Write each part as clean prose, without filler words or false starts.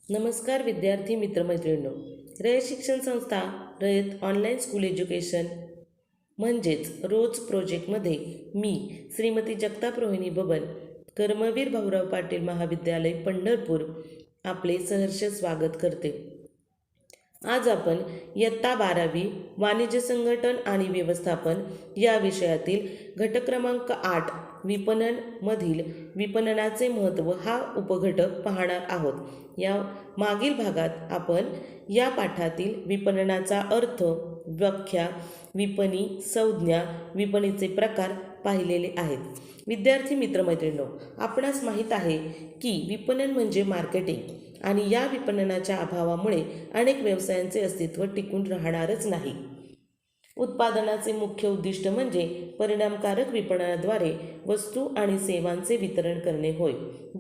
नमस्कार विद्यार्थी मित्रमैत्रिणींनो. रयत शिक्षण संस्था रयत ऑनलाईन स्कूल एज्युकेशन म्हणजेच रोज प्रोजेक्टमध्ये मी श्रीमती जगताप रोहिणी बबन, कर्मवीर भाऊराव पाटील महाविद्यालय पंढरपूर आपले सहर्ष स्वागत करते. आज आपण इयत्ता 12वी वाणिज्य संघटन आणि व्यवस्थापन या विषयातील घटक क्रमांक 8 विपणन मधील विपणनाचे महत्त्व हा उपघटक पाहणार आहोत. या मागील भागात आपण या पाठातील विपणनाचा अर्थ, व्याख्या, विपणी संज्ञा, विपणीचे प्रकार पाहिलेले आहेत. विद्यार्थी मित्रमैत्रिणींनो, आपणास माहीत आहे की विपणन म्हणजे मार्केटिंग आणि या विपणनाच्या अभावामुळे अनेक व्यवसायांचे अस्तित्व टिकून राहणारच नाही. उत्पादनाचे मुख्य उद्दिष्ट म्हणजे परिणामकारक विपणनाद्वारे वस्तू आणि सेवांचे वितरण करणे होय.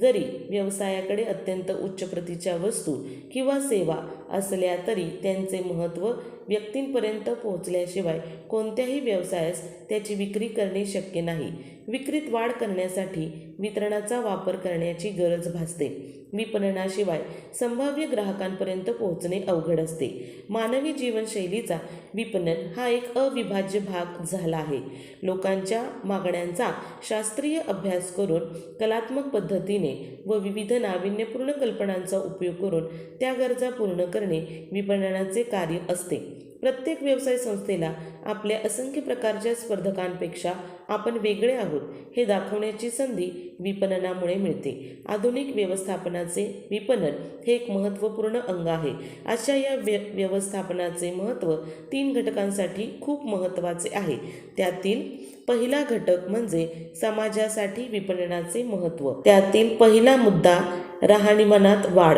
जरी व्यवसायाकडे अत्यंत उच्च प्रतीच्या वस्तू किंवा सेवा असल्या तरी त्यांचे महत्त्व व्यक्तींपर्यंत पोहोचल्याशिवाय कोणत्याही व्यवसायास त्याची विक्री करणे शक्य नाही. विक्रीत वाढ करण्यासाठी वितरणाचा वापर करण्याची गरज भासते. विपणनाशिवाय संभाव्य ग्राहकांपर्यंत पोहोचणे अवघड असते. मानवी जीवनशैलीचा विपणन हा एक अविभाज्य भाग झाला आहे. लोकांच्या मागण्यांचा शास्त्रीय अभ्यास करून, कलात्मक पद्धतीने व विविध नाविन्यपूर्ण कल्पनांचा उपयोग करून त्या गरजा पूर्ण करणे विपणनाचे कार्य असते. प्रत्येक व्यवसाय संस्थेला आपल्या असंख्य प्रकारच्या स्पर्धकांपेक्षा आपण वेगळे आहोत हे दाखवण्याची संधी विपणनामुळे मिळते. आधुनिक व्यवस्थापनाचे विपणन हे एक महत्त्वपूर्ण अंग आहे. अशा या व्यवस्थापनाचे महत्त्व 3 घटकांसाठी खूप महत्त्वाचे आहे. त्यातील पहिला घटक म्हणजे समाजासाठी विपणनाचे महत्त्व. त्यातील पहिला मुद्दा राहणीमानात वाढ.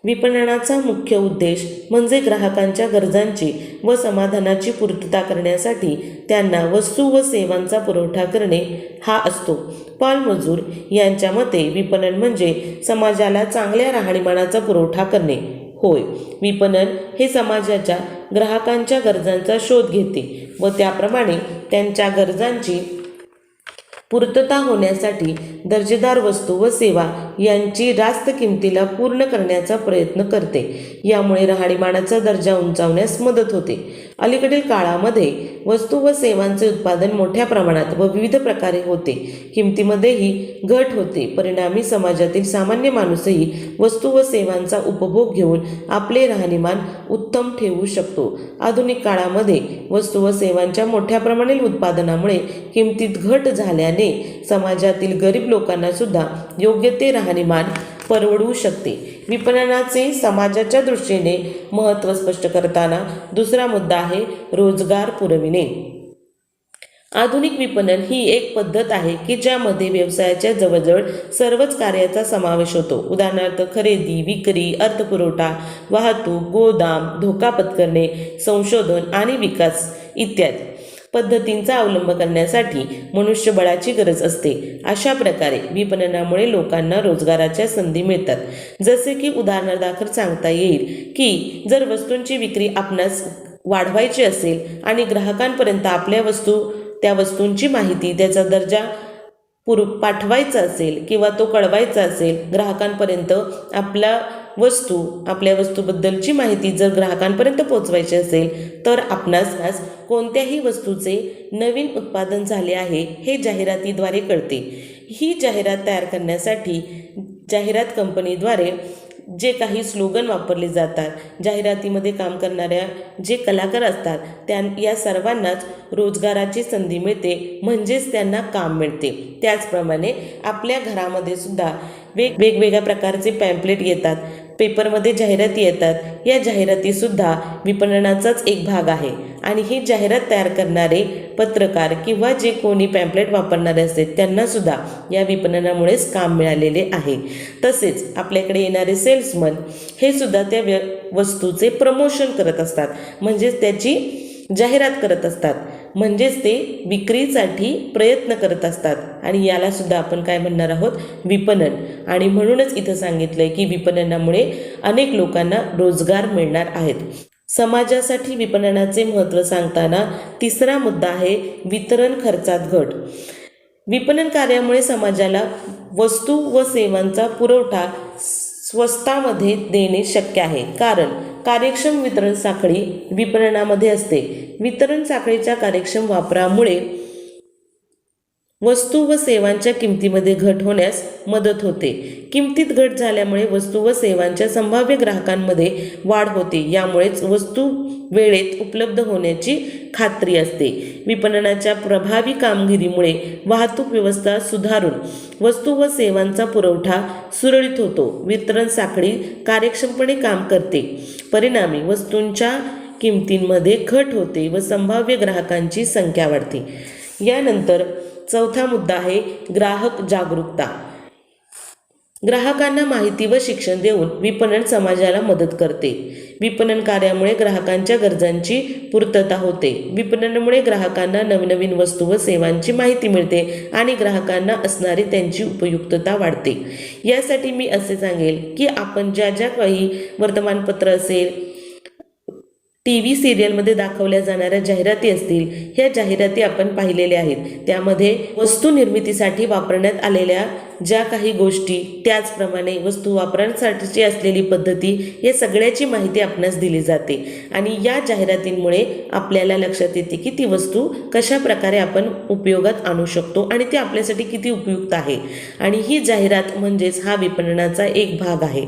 विपणनाचा मुख्य उद्देश म्हणजे ग्राहकांच्या गरजांची व समाधानाची पूर्तता करण्यासाठी त्यांना वस्तू व सेवांचा पुरवठा करणे हा असतो. पॉल मजूर यांच्या मते विपणन म्हणजे समाजाला चांगल्या राहणीमानाचा पुरवठा करणे होय. विपणन हे समाजाच्या ग्राहकांच्या गरजांचा शोध घेते व त्याप्रमाणे त्यांच्या गरजांची पूर्तता होण्यासाठी दर्जेदार वस्तू व सेवा यांची रास्त किमतीला पूर्ण करण्याचा प्रयत्न करते. यामुळे राहणीमानाचा दर्जा उंचावण्यास मदत होते. अलीकडील काळामध्ये वस्तू व सेवांचे उत्पादन मोठ्या प्रमाणात व विविध प्रकारे होते. किमतीमध्येही घट होते. परिणामी समाजातील सामान्य माणूसही वस्तू व सेवांचा उपभोग घेऊन आपले राहणीमान उत्तम ठेवू शकतो. आधुनिक काळामध्ये वस्तू व सेवांच्या मोठ्या प्रमाणातील उत्पादनामुळे किमतीत घट झाल्याने समाजातील गरीब लोकांना सुद्धा योग्य ते राहणीमान परवडू शकते. विपणनाचे समाजाच्या दृष्टीने महत्त्व स्पष्ट करताना दुसरा मुद्दा आहे रोजगार पुरविणे. आधुनिक विपणन ही एक पद्धत आहे की ज्यामध्ये व्यवसायाच्या जवळजवळ सर्वच कार्याचा समावेश होतो. उदाहरणार्थ खरेदी, विक्री, अर्थपुरवठा, वाहतूक, गोदाम, धोका पत्करणे, संशोधन आणि विकास इत्यादी पद्धतींचा अवलंब करण्यासाठी मनुष्यबळाची गरज असते. अशा प्रकारे विपणनामुळे लोकांना रोजगाराच्या संधी मिळतात. जसे की उदाहरणादाखल सांगता येईल की जर वस्तूंची विक्री आपणास वाढवायची असेल आणि ग्राहकांपर्यंत त्या वस्तूंची माहिती, त्याचा दर्जा पाठवायचा असेल किंवा तो कळवायचा असेल ग्राहकांपर्यंत, आपल्या वस्तूबद्दलची माहिती जर ग्राहकांपर्यंत पोहोचवायची असेल तर आपणास कोणत्याही वस्तूचे नवीन उत्पादन झाले आहे हे जाहिरातीद्वारे कळते. ही जाहिरात तयार करण्यासाठी जाहिरात कंपनीद्वारे जे काही स्लोगन वापरले जातात, जाहिरातीमध्ये काम करणाऱ्या जे कलाकार असतात या सर्वांनाच रोजगाराची संधी मिळते, म्हणजेच त्यांना काम मिळते. त्याचप्रमाणे आपल्या घरामध्ये सुद्धा वेगवेगळ्या प्रकारचे पॅम्पलेट येतात, पेपरमध्ये जाहिराती येतात. या जाहिरातीसुद्धा विपणनाचाच एक भाग आहे आणि ही जाहिरात तयार करणारे पत्रकार किंवा जे कोणी पॅम्पलेट वापरणारे असते त्यांनासुद्धा या विपणनामुळेच काम मिळालेले आहे. तसेच आपल्याकडे येणारे सेल्समन हे सुद्धा त्या वस्तूचे प्रमोशन करत असतात, म्हणजेच त्याची जाहिरात करत असतात, म्हणजेच ते विक्रीसाठी प्रयत्न करत असतात आणि याला सुद्धा आपण काय म्हणणार आहोत, विपणन. आणि म्हणूनच इथं सांगितलंय की विपणनामुळे अनेक लोकांना रोजगार मिळणार आहेत. समाजासाठी विपणनाचे महत्त्व सांगताना तिसरा मुद्दा आहे वितरण खर्चात घट. विपणन कार्यामुळे समाजाला वस्तू व सेवांचा पुरवठा स्वस्तामध्ये देणे शक्य आहे, कारण कार्यक्षम वितरण साखळी विपणनामध्ये असते. वितरण साखळीच्या कार्यक्षम वापरामुळे वस्तू व सेवांच्या किमतीमध्ये घट होण्यास मदत होते. किमतीत घट झाल्यामुळे वस्तू व सेवांच्या संभाव्य ग्राहकांमध्ये वाढ होते. यामुळेच वस्तू वेळेत उपलब्ध होण्याची खात्री असते. विपणनाच्या प्रभावी कामगिरीमुळे वाहतूक व्यवस्था सुधारून वस्तू व सेवांचा पुरवठा सुरळीत होतो. वितरण साखळी कार्यक्षमपणे काम करते. परिणामी वस्तूंच्या किमतींमध्ये घट होते व संभाव्य ग्राहकांची संख्या वाढते. यानंतर चौथा मुद्दा आहे ग्राहक जागरूकता. ग्राहकांना माहिती व शिक्षण देऊन विपणन समाजाला मदत करते. विपणन कार्यामुळे ग्राहकांच्या गरजांची पूर्तता होते. विपणनामुळे ग्राहकांना नवनवीन वस्तू व सेवांची माहिती मिळते आणि ग्राहकांना असणारी त्यांची उपयुक्तता वाढते. यासाठी मी असे सांगेल की आपण ज्या ज्या काही वर्तमानपत्र असेल, TV सिरियलमध्ये दाखवल्या जाणाऱ्या जाहिराती असतील, ह्या जाहिराती आपण पाहिलेल्या आहेत. त्यामध्ये वस्तू निर्मितीसाठी वापरण्यात आलेल्या ज्या काही गोष्टी, त्याचप्रमाणे वस्तू वापरण्यासाठीची असलेली पद्धती, या सगळ्याची माहिती आपणास दिली जाते. आणि या जाहिरातींमुळे आपल्याला लक्षात येते की ती वस्तू कशा प्रकारे आपण उपयोगात आणू शकतो आणि ती आपल्यासाठी किती उपयुक्त आहे. आणि ही जाहिरात म्हणजेच हा विपणनाचा एक भाग आहे.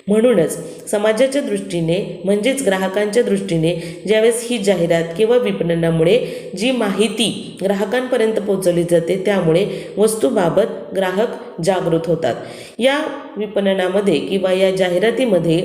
म्हणूनच समाजाच्या दृष्टीने म्हणजेच ग्राहकांच्या दृष्टीने ज्यावेळेस ही जाहिरात किंवा विपणनामुळे जी माहिती ग्राहकांपर्यंत पोहोचवली जाते, त्यामुळे वस्तूबाबत ग्राहक जागृत होतात. या विपणनामध्ये किंवा या जाहिरातीमध्ये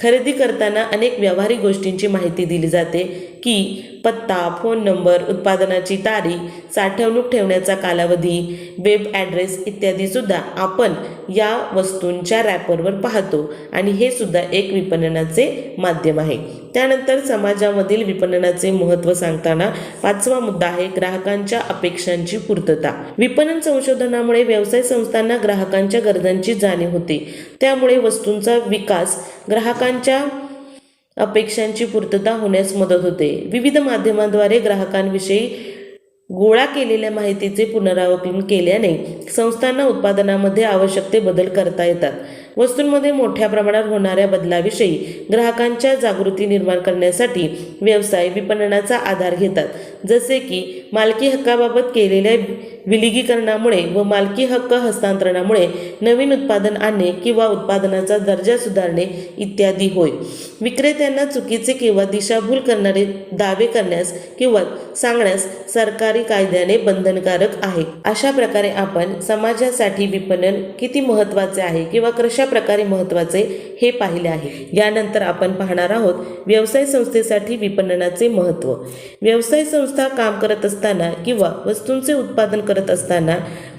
खरेदी करताना अनेक व्यावहारिक गोष्टींची माहिती दिली जाते की पत्ता, फोन नंबर, उत्पादनाची तारीख, साठवणूक ठेवण्याचा कालावधी, वेब ॲड्रेस इत्यादी सुद्धा आपण या वस्तूंच्या रॅपरवर पाहतो आणि हे सुद्धा एक विपणनाचे माध्यम आहे. त्यानंतर समाजामधील विपणनाचे महत्त्व सांगताना पाचवा मुद्दा आहे ग्राहकांच्या अपेक्षांची पूर्तता. विपणन संशोधनामुळे व्यवसाय संस्थांना ग्राहकांच्या गरजांची जाणीव होते. त्यामुळे वस्तूंचा विकास ग्राहकांच्या अपेक्षांची पूर्तता होण्यास मदत होते. विविध माध्यमांद्वारे ग्राहकांविषयी गोळा केलेल्या माहितीचे पुनरावलोकन केल्याने संस्थांना उत्पादनामध्ये आवश्यक ते बदल करता येतात. वस्तूंमध्ये मोठ्या प्रमाणात होणाऱ्या बदलाविषयी ग्राहकांच्या जागृती निर्माण करण्यासाठी व्यवसाय विपणनाचा आधार घेतात. जसे की मालकी हक्काबाबत केलेल्या विलिगीकरणामुळे व मालकी हक्क हस्तांतरणामुळे नवीन उत्पादन आणणे किंवा उत्पादनाचा दर्जा सुधारणे इत्यादी होय. विक्रेत्यांना चुकीचे किंवा दिशाभूल करणारे दावे करण्यास किंवा सांगण्यास सरकारी कायद्याने बंधनकारक आहे. अशा प्रकारे आपण समाजासाठी विपणन किती महत्त्वाचे आहे किंवा कशा प्रकारे महत्त्वाचे हे पाहिले आहे. यानंतर आपण पाहणार आहोत व्यवसाय संस्थेसाठी विपणनाचे महत्त्व. व्यवसाय संस्था काम करत असताना किंवा वस्तूंचे उत्पादन करत असताना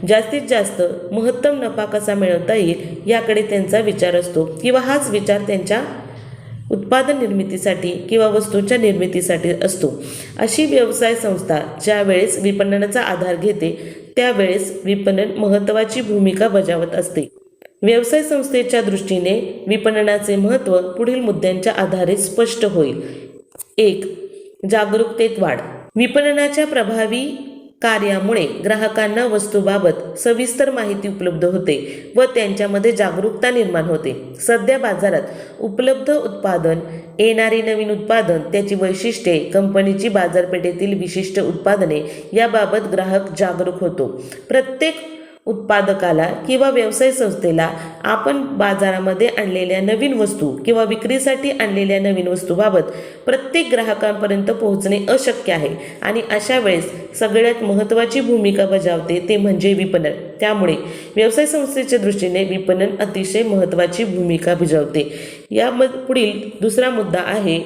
जास्तीत जास्त महत्तम नफा कसा मिळवता येईल याकडे त्यांचा विचार असतो किंवा हाच विचार त्यांच्या उत्पादन निर्मितीसाठी किंवा वस्तूंच्या निर्मितीसाठी असतो. अशी व्यवसाय संस्था ज्या वेळेस विपणनाचा आधार घेते त्यावेळेस विपणन महत्त्वाची भूमिका बजावत असते. व्यवसाय संस्थेच्या दृष्टीने विपणनाचे महत्त्व पुढील मुद्द्यांच्या आधारे स्पष्ट होईल. 1. जागरूकतेत वाढ. विपणनाच्या प्रभावी कार्यामुळे ग्राहकांना वस्तूबाबत सविस्तर माहिती उपलब्ध होते व त्यांच्यामध्ये जागरूकता निर्माण होते. सध्या बाजारात उपलब्ध उत्पादन, येणारे नवीन उत्पादन, त्याची वैशिष्ट्ये, कंपनीची बाजारपेठेतील विशिष्ट उत्पादने याबाबत ग्राहक जागरूक होतो. प्रत्येक उत्पादकाला किंवा व्यवसाय संस्थेला आपण बाजारामध्ये आणलेल्या नवीन वस्तू किंवा विक्रीसाठी आणलेल्या नवीन वस्तूबाबत प्रत्येक ग्राहकांपर्यंत पोहोचणे अशक्य आहे आणि अशा वेळेस सगळ्यात महत्त्वाची भूमिका बजावते ते म्हणजे विपणन. त्यामुळे व्यवसाय संस्थेच्या दृष्टीने विपणन अतिशय महत्त्वाची भूमिका बजावते. पुढील दुसरा मुद्दा आहे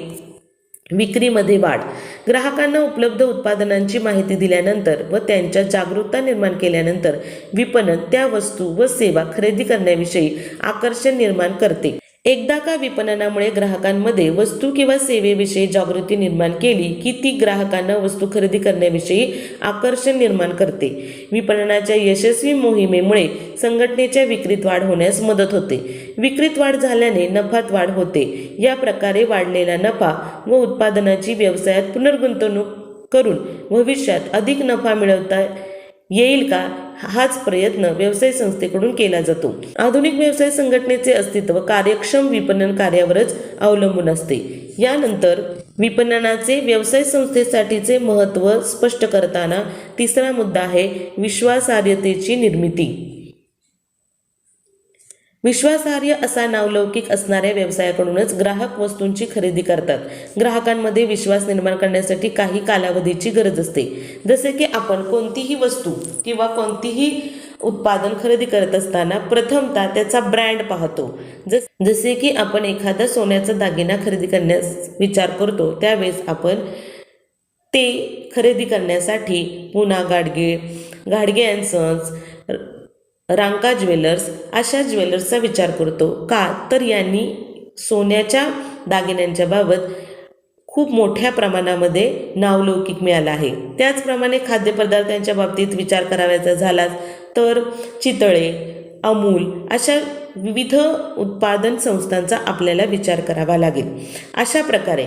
विक्रीमध्ये वाढ. ग्राहकांना उपलब्ध उत्पादनांची माहिती दिल्यानंतर व त्यांच्या जागरूकता निर्माण केल्यानंतर विपणन त्या वस्तू व सेवा खरेदी करण्याविषयी आकर्षण निर्माण करते. एकदा का विपणनामुळे ग्राहकांमध्ये वस्तू किंवा सेवेविषयी जागृती निर्माण केली की ती ग्राहकांना वस्तू खरेदी करण्याविषयी आकर्षण निर्माण करते. विपणनाच्या यशस्वी मोहिमेमुळे संघटनेच्या विक्रीत वाढ होण्यास मदत होते. विक्रीत वाढ झाल्याने नफ्यात वाढ होते. या प्रकारे वाढलेला नफा व उत्पादनाची व्यवसायात पुनर्गुंतवणूक करून भविष्यात अधिक नफा मिळवता येईल का, हाच प्रयत्न व्यवसाय संस्थेकडून केला जातो. आधुनिक व्यवसाय संघटनेचे अस्तित्व कार्यक्षम विपणन कार्यावरच अवलंबून असते. यानंतर विपणनाचे व्यवसाय संस्थेसाठीचे महत्त्व स्पष्ट करताना तिसरा मुद्दा आहे विश्वासार्हतेची निर्मिती. विश्वासार्ह असा नावलौकिक असणाऱ्या व्यवसायाकडूनच ग्राहक वस्तूंची खरेदी करतात. ग्राहकांमध्ये विश्वास निर्माण करण्यासाठी काही कालावधीची गरज असते. जसे की आपण कोणतीही वस्तू किंवा कोणतीही उत्पादन खरेदी करत असताना प्रथमतः त्याचा ब्रँड पाहतो. जसे की आपण एखादा सोन्याचा दागिना खरेदी करण्यास विचार करतो, त्यावेळेस आपण ते खरेदी करण्यासाठी Puna Gadgil and sons, Ranka jewellers अशा ज्वेलर्सचा विचार करतो. का तर यांनी सोन्याच्या दागिन्यांच्या बाबत खूप मोठ्या प्रमाणामध्ये नावलौकिक मिळाला आहे. त्याचप्रमाणे खाद्यपदार्थांच्या बाबतीत विचार करायचा झालाच तर चितळे, अमूल अशा विविध उत्पादन संस्थांचा आपल्याला विचार करावा लागेल. अशा प्रकारे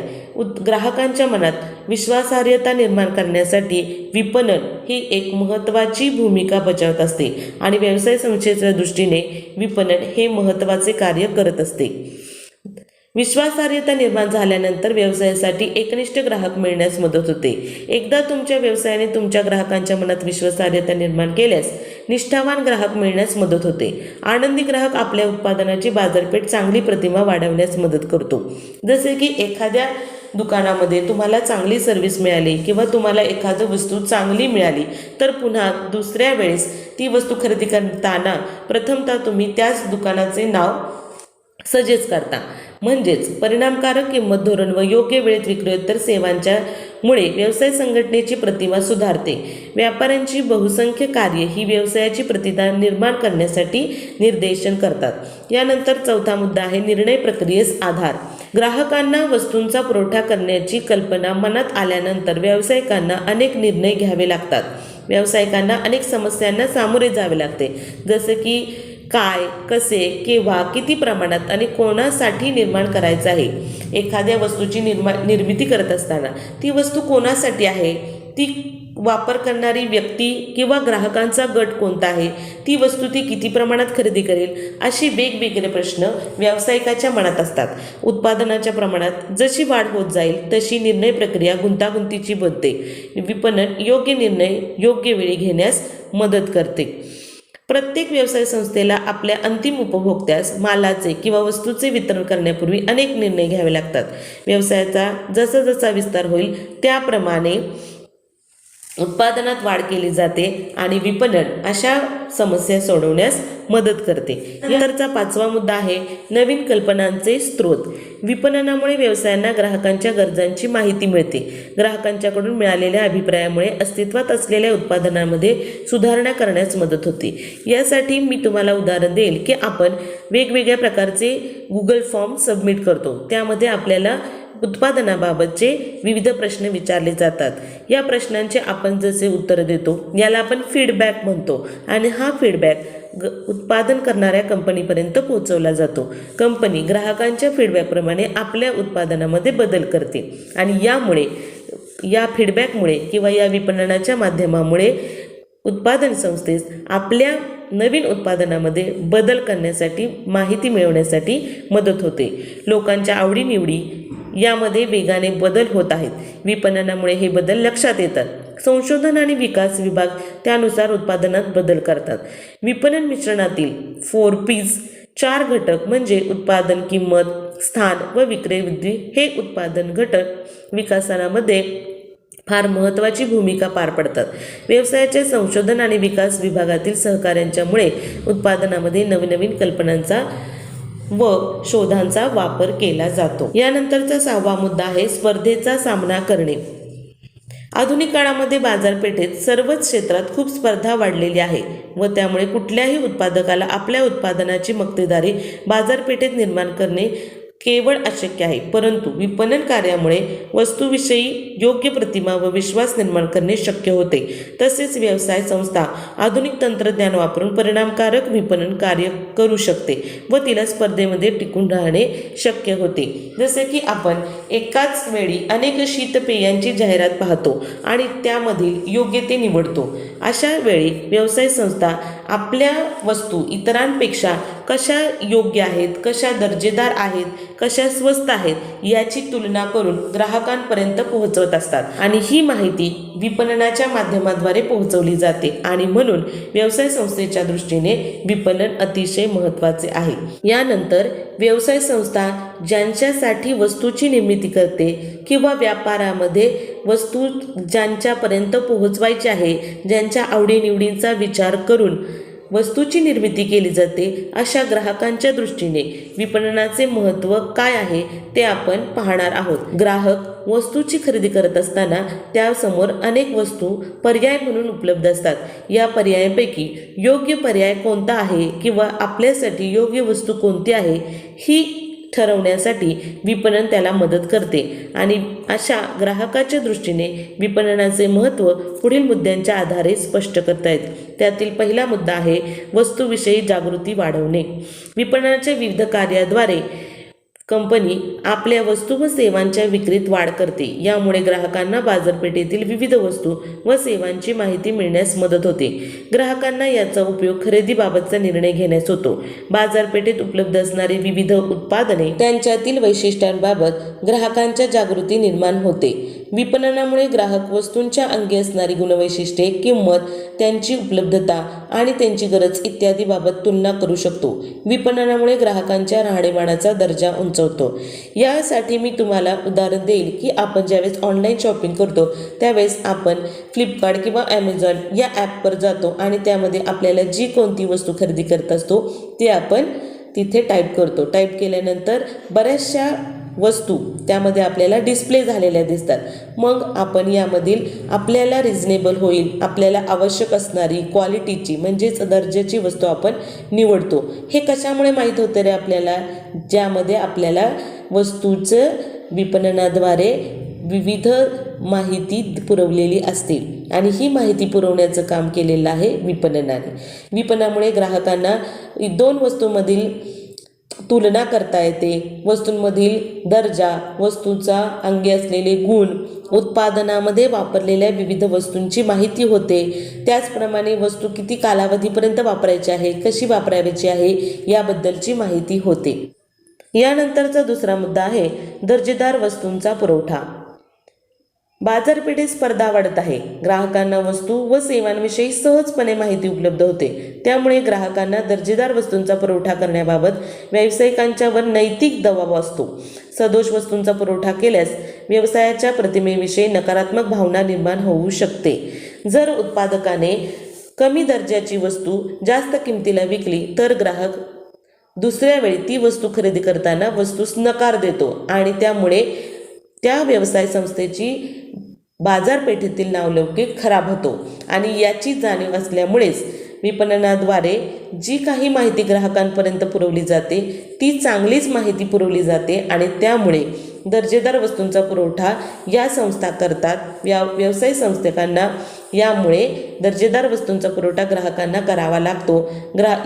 ग्राहकांच्या मनात विश्वासार्हता निर्माण करण्यासाठी विपणन ही एक महत्त्वाची भूमिका बजावत असते आणि व्यवसाय संस्थेच्या दृष्टीने विपणन हे महत्त्वाचे कार्य करत असते. विश्वासार्हता निर्माण झाल्यानंतर व्यवसायासाठी एकनिष्ठ ग्राहक मिळण्यास मदत होते. एकदा तुमच्या व्यवसायाने तुमच्या ग्राहकांच्या मनात विश्वासार्हता निर्माण केल्यास निष्ठावान ग्राहक मिळण्यास मदत होते. आनंदी ग्राहक आपल्या उत्पादनाची बाजारपेठ चांगली प्रतिमा वाढवण्यास मदत करतो. जसे की एखाद्या दुकानामध्ये तुम्हाला चांगली सर्व्हिस मिळाली किंवा तुम्हाला एखादी वस्तू चांगली मिळाली तर पुन्हा दुसऱ्या वेळेस ती वस्तू खरेदी करताना प्रथमतः तुम्ही त्याच दुकानाचे नाव सजेस्ट करता. म्हणजेच परिणामकारक किंमत धोरण व योग्य वेळेत विक्रोत्तर सेवांच्या मुळे व्यवसाय संघटनेची प्रतिमा सुधारते. व्यापाऱ्यांची बहुसंख्य कार्ये ही व्यवसायाची प्रतिमा निर्माण करण्यासाठी निर्देशन करतात. यानंतर चौथा मुद्दा आहे निर्णय प्रक्रियेस आधार. ग्राहकांना वस्तूंचा पुरवठा करण्याची कल्पना मनात आल्यानंतर व्यावसायिकांना अनेक निर्णय घ्यावे लागतात. व्यावसायिकांना अनेक समस्यांना सामोरे जावे लागते. जसे की काय, कसे, केव्हा, किती प्रमाणात आणि कोणासाठी निर्माण करायचं आहे. एखाद्या वस्तूची निर्मिती करत असताना ती वस्तू कोणासाठी आहे, ती वापर करणारी व्यक्ती किंवा ग्राहकांचा गट कोणता आहे, ती वस्तू ती किती प्रमाणात खरेदी करेल, अशी वेगवेगळे प्रश्न व्यावसायिकाच्या मनात असतात. उत्पादनाच्या प्रमाणात जशी वाढ होत जाईल तशी निर्णय प्रक्रिया गुंतागुंतीची बनते. विपणन योग्य निर्णय योग्य वेळी घेण्यास मदत करते. प्रत्येक व्यवसाय संस्थेला आपल्या अंतिम उपभोक्त्यास मालाचे किंवा वस्तूचे वितरण करण्यापूर्वी अनेक निर्णय घ्यावे लागतात. व्यवसायाचा जसा जसा विस्तार होईल त्याप्रमाणे उत्पादनात वाढ केली जाते आणि विपणन अशा समस्या सोडवण्यास मदत करते. नंतरचा पाचवा मुद्दा आहे नवीन कल्पनांचे स्रोत. विपणनामुळे व्यवसायांना ग्राहकांच्या गरजांची माहिती मिळते. ग्राहकांच्याकडून मिळालेल्या अभिप्रायामुळे अस्तित्वात असलेल्या उत्पादनांमध्ये सुधारणा करण्यास मदत होते. यासाठी मी तुम्हाला उदाहरण देईल की आपण वेगवेगळ्या प्रकारचे गुगल फॉर्म सबमिट करतो. त्यामध्ये आपल्याला उत्पादनाबाबतचे विविध प्रश्न विचारले जातात. या प्रश्नांचे आपण जसे उत्तर देतो याला आपण फीडबॅक म्हणतो आणि हा फीडबॅक उत्पादन करणाऱ्या कंपनीपर्यंत पोहोचवला जातो. कंपनी ग्राहकांच्या फीडबॅकप्रमाणे आपल्या उत्पादनामध्ये बदल करते आणि या फीडबॅकमुळे किंवा या विपणनाच्या माध्यमामुळे उत्पादन संस्थेस आपल्या नवीन उत्पादनामध्ये बदल करण्यासाठी माहिती मिळवण्यासाठी मदत होते. लोकांच्या आवडीनिवडी यामध्ये वेगाने बदल होत आहेत. विपणनामुळे हे बदल लक्षात येतात. संशोधन आणि विकास विभाग त्यानुसार उत्पादनात बदल करतात. विपणन मिश्रणातील 4Ps 4 घटक म्हणजे उत्पादन, किंमत, स्थान व विक्रय वृद्धी हे उत्पादन घटक विकासामध्ये फार महत्त्वाची भूमिका पार पडतात. व्यवसायाच्या संशोधन आणि विकास विभागातील सहकार्यांच्यामुळे उत्पादनामध्ये नवनवीन कल्पनांचा व शोधांचा वापर केला जातो. यानंतरचा 6वा मुद्दा आहे स्पर्धेचा सामना करणे. आधुनिक काळामध्ये बाजारपेठेत सर्वच क्षेत्रात खूप स्पर्धा वाढलेली आहे व त्यामुळे कुठल्याही उत्पादकाला आपल्या उत्पादनाची मक्तेदारी बाजारपेठेत निर्माण करणे केवळ अशक्य आहे, परंतु विपणन कार्यामुळे वस्तूविषयी योग्य प्रतिमा व विश्वास निर्माण करणे शक्य होते. तसेच व्यवसाय संस्था आधुनिक तंत्रज्ञान वापरून परिणामकारक विपणन कार्य करू शकते व तिला स्पर्धेमध्ये टिकून राहणे शक्य होते. जसे की आपण एकाच वेळी अनेक शीतपेयांची जाहिरात पाहतो आणि त्यामधील योग्य ते निवडतो. अशा वेळी व्यवसाय संस्था आपल्या वस्तू इतरांपेक्षा कशा योग्य आहेत, कशा दर्जेदार आहेत, कशा स्वस्त आहेत याची तुलना करून ग्राहकांपर्यंत पोहोचवत असतात आणि ही माहिती विपणनाच्या माध्यमाद्वारे पोहोचवली जाते आणि म्हणून व्यवसाय संस्थेच्या दृष्टीने विपणन अतिशय महत्त्वाचे आहे. यानंतर व्यवसाय संस्था ज्यांच्यासाठी वस्तूची निर्मिती करते किंवा व्यापारामध्ये वस्तू ज्यांच्यापर्यंत पोहोचवायची आहे, ज्यांच्या आवडीनिवडींचा विचार करून वस्तूची निर्मिती केली जाते, अशा ग्राहकांच्या दृष्टीने विपणनाचे महत्त्व काय आहे ते आपण पाहणार आहोत. ग्राहक वस्तूची खरेदी करत असताना त्यासमोर अनेक वस्तू पर्याय म्हणून उपलब्ध असतात. या पर्यायांपैकी योग्य पर्याय कोणता आहे किंवा आपल्यासाठी योग्य वस्तू कोणती आहे ही ठरवण्यासाठी विपणन त्याला मदत करते आणि अशा ग्राहकाच्या दृष्टीने विपणनाचे महत्त्व पुढील मुद्द्यांच्या आधारे स्पष्ट करता येते. त्यातील पहिला मुद्दा आहे वस्तूविषयी जागृती वाढवणे. विपणनाच्या विविध कार्याद्वारे कंपनी आपल्या वस्तू व सेवांच्या विक्रीत वाढ करते. यामुळे ग्राहकांना बाजारपेठेतील विविध वस्तू व सेवांची माहिती मिळण्यास मदत होते. ग्राहकांना याचा उपयोग खरेदीबाबतचा निर्णय घेण्यास होतो. बाजारपेठेत उपलब्ध असणारी विविध उत्पादने, त्यांच्यातील वैशिष्ट्यांबाबत ग्राहकांच्या जागृती निर्माण होते. विपणनामुळे ग्राहक वस्तूंच्या अंगी असणारी गुणवैशिष्ट्ये, किंमत, त्यांची उपलब्धता आणि त्यांची गरज इत्यादी बाबत तुलना करू शकतो. विपणनामुळे ग्राहकांच्या राहणीमानाचा दर्जा उंचवतो. यासाठी मी तुम्हाला उदाहरण देईल की आपण ज्यावेळेस ऑनलाईन शॉपिंग करतो त्यावेळेस आपण फ्लिपकार्ट किंवा ॲमेझॉन या ॲपवर जातो आणि त्यामध्ये आपल्याला जी कोणती वस्तू खरेदी करत असतो ते आपण तिथे टाईप करतो. टाईप केल्यानंतर बऱ्याचशा वस्तू त्यामध्ये आपल्याला डिस्प्ले झालेल्या दिसतात. मग आपण यामधील आपल्याला रिझनेबल होईल, आपल्याला आवश्यक असणारी क्वालिटीची म्हणजेच दर्जाची वस्तू आपण निवडतो. हे कशामुळे माहीत होतं रे आपल्याला? ज्यामध्ये आपल्याला वस्तूचं विपणनाद्वारे विविध माहिती पुरवलेली असते आणि ही माहिती पुरवण्याचं काम केलेलं आहे विपणनाने. विपणनामुळे ग्राहकांना दोन वस्तूंमधील तुलना करता येते. वस्तूंमधील दर्जा, वस्तूचा अंगी असलेले गुण, उत्पादनामध्ये वापरलेल्या विविध वस्तूंची माहिती होते. त्याचप्रमाणे वस्तू किती कालावधीपर्यंत वापरायची आहे, कशी वापरायची आहे याबद्दलची माहिती होते. यानंतरचा दुसरा मुद्दा आहे दर्जेदार वस्तूंचा पुरवठा. बाजारपेठेत स्पर्धा वाढत आहे. ग्राहकांना वस्तू व सेवांविषयी सहजपणे माहिती उपलब्ध होते. त्यामुळे ग्राहकांना दर्जेदार वस्तूंचा पुरवठा करण्याबाबत व्यावसायिकांच्यावर नैतिक दबाव असतो. सदोष वस्तूंचा पुरवठा केल्यास व्यवसायाच्या प्रतिमेविषयी नकारात्मक भावना निर्माण होऊ शकते. जर उत्पादकाने कमी दर्जाची वस्तू जास्त किमतीला विकली तर ग्राहक दुसऱ्या वेळी ती वस्तू खरेदी करताना वस्तूस नकार देतो आणि त्यामुळे त्या व्यवसाय संस्थेची बाजारपेठेतील नावलौकिक खराब होतो. आणि याची जाणीव असल्यामुळेच विपणनाद्वारे जी काही माहिती ग्राहकांपर्यंत पुरवली जाते ती चांगलीच माहिती पुरवली जाते आणि त्यामुळे दर्जेदार वस्तूंचा पुरवठा या संस्था करतात. व्यवसाय संस्थांना यामुळे दर्जेदार वस्तूंचा पुरवठा ग्राहकांना करावा लागतो.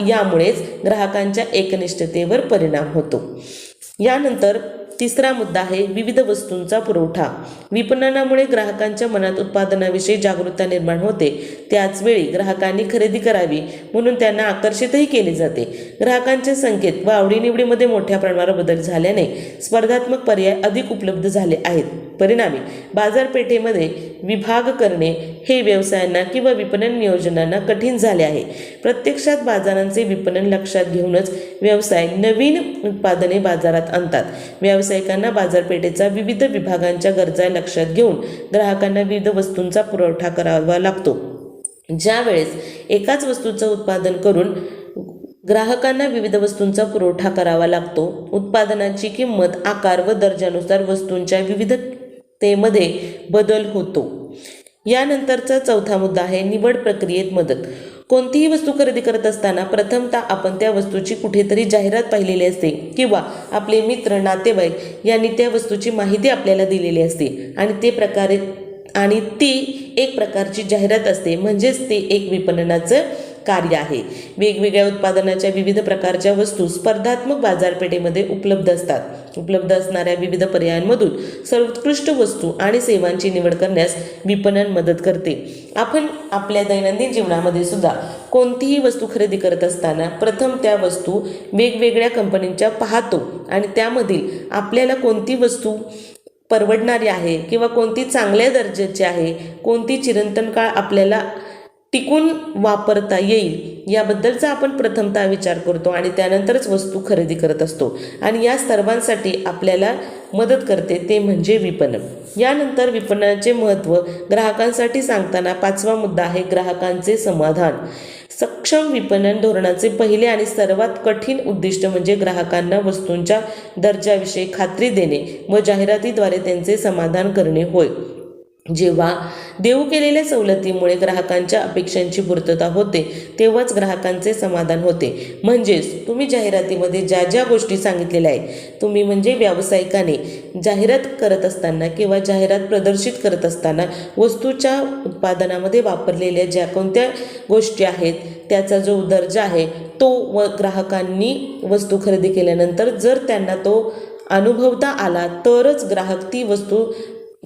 यामुळेच ग्राहकांच्या एकनिष्ठतेवर परिणाम होतो. यानंतर तिसरा मुद्दा आहे विविध वस्तूंचा पुरवठा. विपणनामुळे ग्राहकांच्या मनात उत्पादनाविषयी जागरूकता निर्माण होते. त्याचवेळी ग्राहकांनी खरेदी करावी म्हणून त्यांना आकर्षितही केले जाते. ग्राहकांच्या संख्येत व आवडीनिवडीमध्ये मोठ्या प्रमाणावर बदल झाल्याने स्पर्धात्मक पर्याय अधिक उपलब्ध झाले आहेत. परिणामी बाजारपेठेमध्ये विभाग करणे हे व्यवसायांना किंवा विपणन नियोजनांना कठीण झाले आहे. प्रत्यक्षात बाजारांचे विपणन लक्षात घेऊनच व्यवसाय नवीन उत्पादने बाजारात आणतात. व्यावसायिकांना बाजारपेठेचा विविध विभागांच्या गरजा लक्षात घेऊन ग्राहकांना विविध वस्तूंचा पुरवठा करावा लागतो. ज्या वेळेस एकाच वस्तूचं उत्पादन करून ग्राहकांना विविध वस्तूंचा पुरवठा करावा लागतो. उत्पादनाची किंमत, आकार व दर्जानुसार वस्तूंच्या विविधतेमध्ये बदल होतो. यानंतरचा चौथा मुद्दा आहे निवड प्रक्रियेत मदत. कोणतीही वस्तू खरेदी करत असताना प्रथमतः आपण त्या वस्तूची कुठेतरी जाहिरात पाहिलेली असते किंवा आपले मित्र नातेवाईक यांनी त्या वस्तूची माहिती आपल्याला दिलेली असते आणि ती एक प्रकारची जाहिरात असते, म्हणजेच ते एक विपणनाचं कार्य आहे. वेगवेगळ्या उत्पादनाच्या विविध प्रकारच्या वस्तू स्पर्धात्मक बाजारपेठेमध्ये उपलब्ध असणाऱ्या विविध पर्यायांमधून सर्वोत्कृष्ट वस्तू आणि सेवांची निवड करण्यास विपणन मदत करते. आपण आपल्या दैनंदिन जीवनामध्ये सुद्धा कोणतीही वस्तू खरेदी करत असताना प्रथम त्या वस्तू वेगवेगळ्या कंपनीच्या पाहतो आणि त्यामधील आपल्याला कोणती वस्तू परवडणारी आहे किंवा कोणती चांगल्या दर्जाची आहे, कोणती चिरंतन काळ आपल्याला टिकून वापरता येईल याबद्दलचा आपण प्रथमतः विचार करतो आणि त्यानंतरच वस्तू खरेदी करत असतो. आणि या सर्वांसाठी आपल्याला मदत करते ते म्हणजे विपणन. यानंतर विपणनाचे महत्त्व ग्राहकांसाठी सांगताना 5वा मुद्दा आहे ग्राहकांचे समाधान. सक्षम विपणन धोरणाचे पहिले आणि सर्वात कठीण उद्दिष्ट म्हणजे ग्राहकांना वस्तूंच्या दर्जाविषयी खात्री देणे व जाहिरातीद्वारे त्यांचे समाधान करणे होय. जेव्हा देऊ केलेल्या सवलतीमुळे ग्राहकांच्या अपेक्षांची पूर्तता होते तेव्हाच ग्राहकांचे समाधान होते. म्हणजेच तुम्ही जाहिरातीमध्ये ज्या ज्या गोष्टी सांगितलेल्या आहेत, तुम्ही म्हणजे व्यावसायिकाने जाहिरात करत असताना किंवा जाहिरात प्रदर्शित करत असताना वस्तूच्या उत्पादनामध्ये वापरलेल्या ज्या कोणत्या गोष्टी आहेत त्याचा जो दर्जा आहे तो व ग्राहकांनी वस्तू खरेदी केल्यानंतर जर त्यांना तो अनुभवता आला तरच ग्राहक ती वस्तू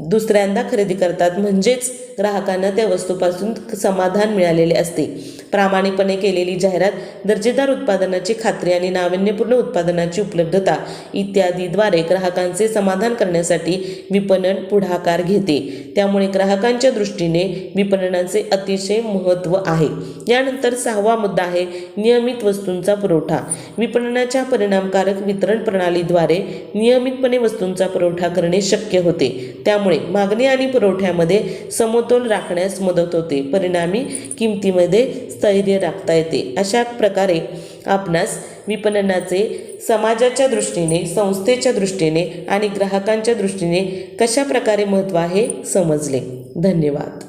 दुसऱ्यांदा खरेदी करतात, म्हणजेच ग्राहकांना त्या वस्तूपासून समाधान मिळालेले असते. प्रामाणिकपणे केलेली जाहिरात, दर्जेदार उत्पादनाची खात्री आणि नाविन्यपूर्ण उत्पादनाची उपलब्धता इत्यादीद्वारे ग्राहकांचे समाधान करण्यासाठी विपणन पुढाकार घेते. त्यामुळे ग्राहकांच्या दृष्टीने विपणनाचे अतिशय महत्त्व आहे. यानंतर 6वा मुद्दा आहे नियमित वस्तूंचा पुरवठा. विपणनाच्या परिणामकारक वितरण प्रणालीद्वारे नियमितपणे वस्तूंचा पुरवठा करणे शक्य होते. त्यामुळे मागणी आणि पुरवठ्यामध्ये समतोल राखण्यास मदत होते. परिणामी किमतीमध्ये स्थैर्य राखता येते. अशा प्रकारे आपणास विपणनाचे समाजाच्या दृष्टीने, संस्थेच्या दृष्टीने आणि ग्राहकांच्या दृष्टीने कशा प्रकारे महत्त्व आहे समजले. धन्यवाद.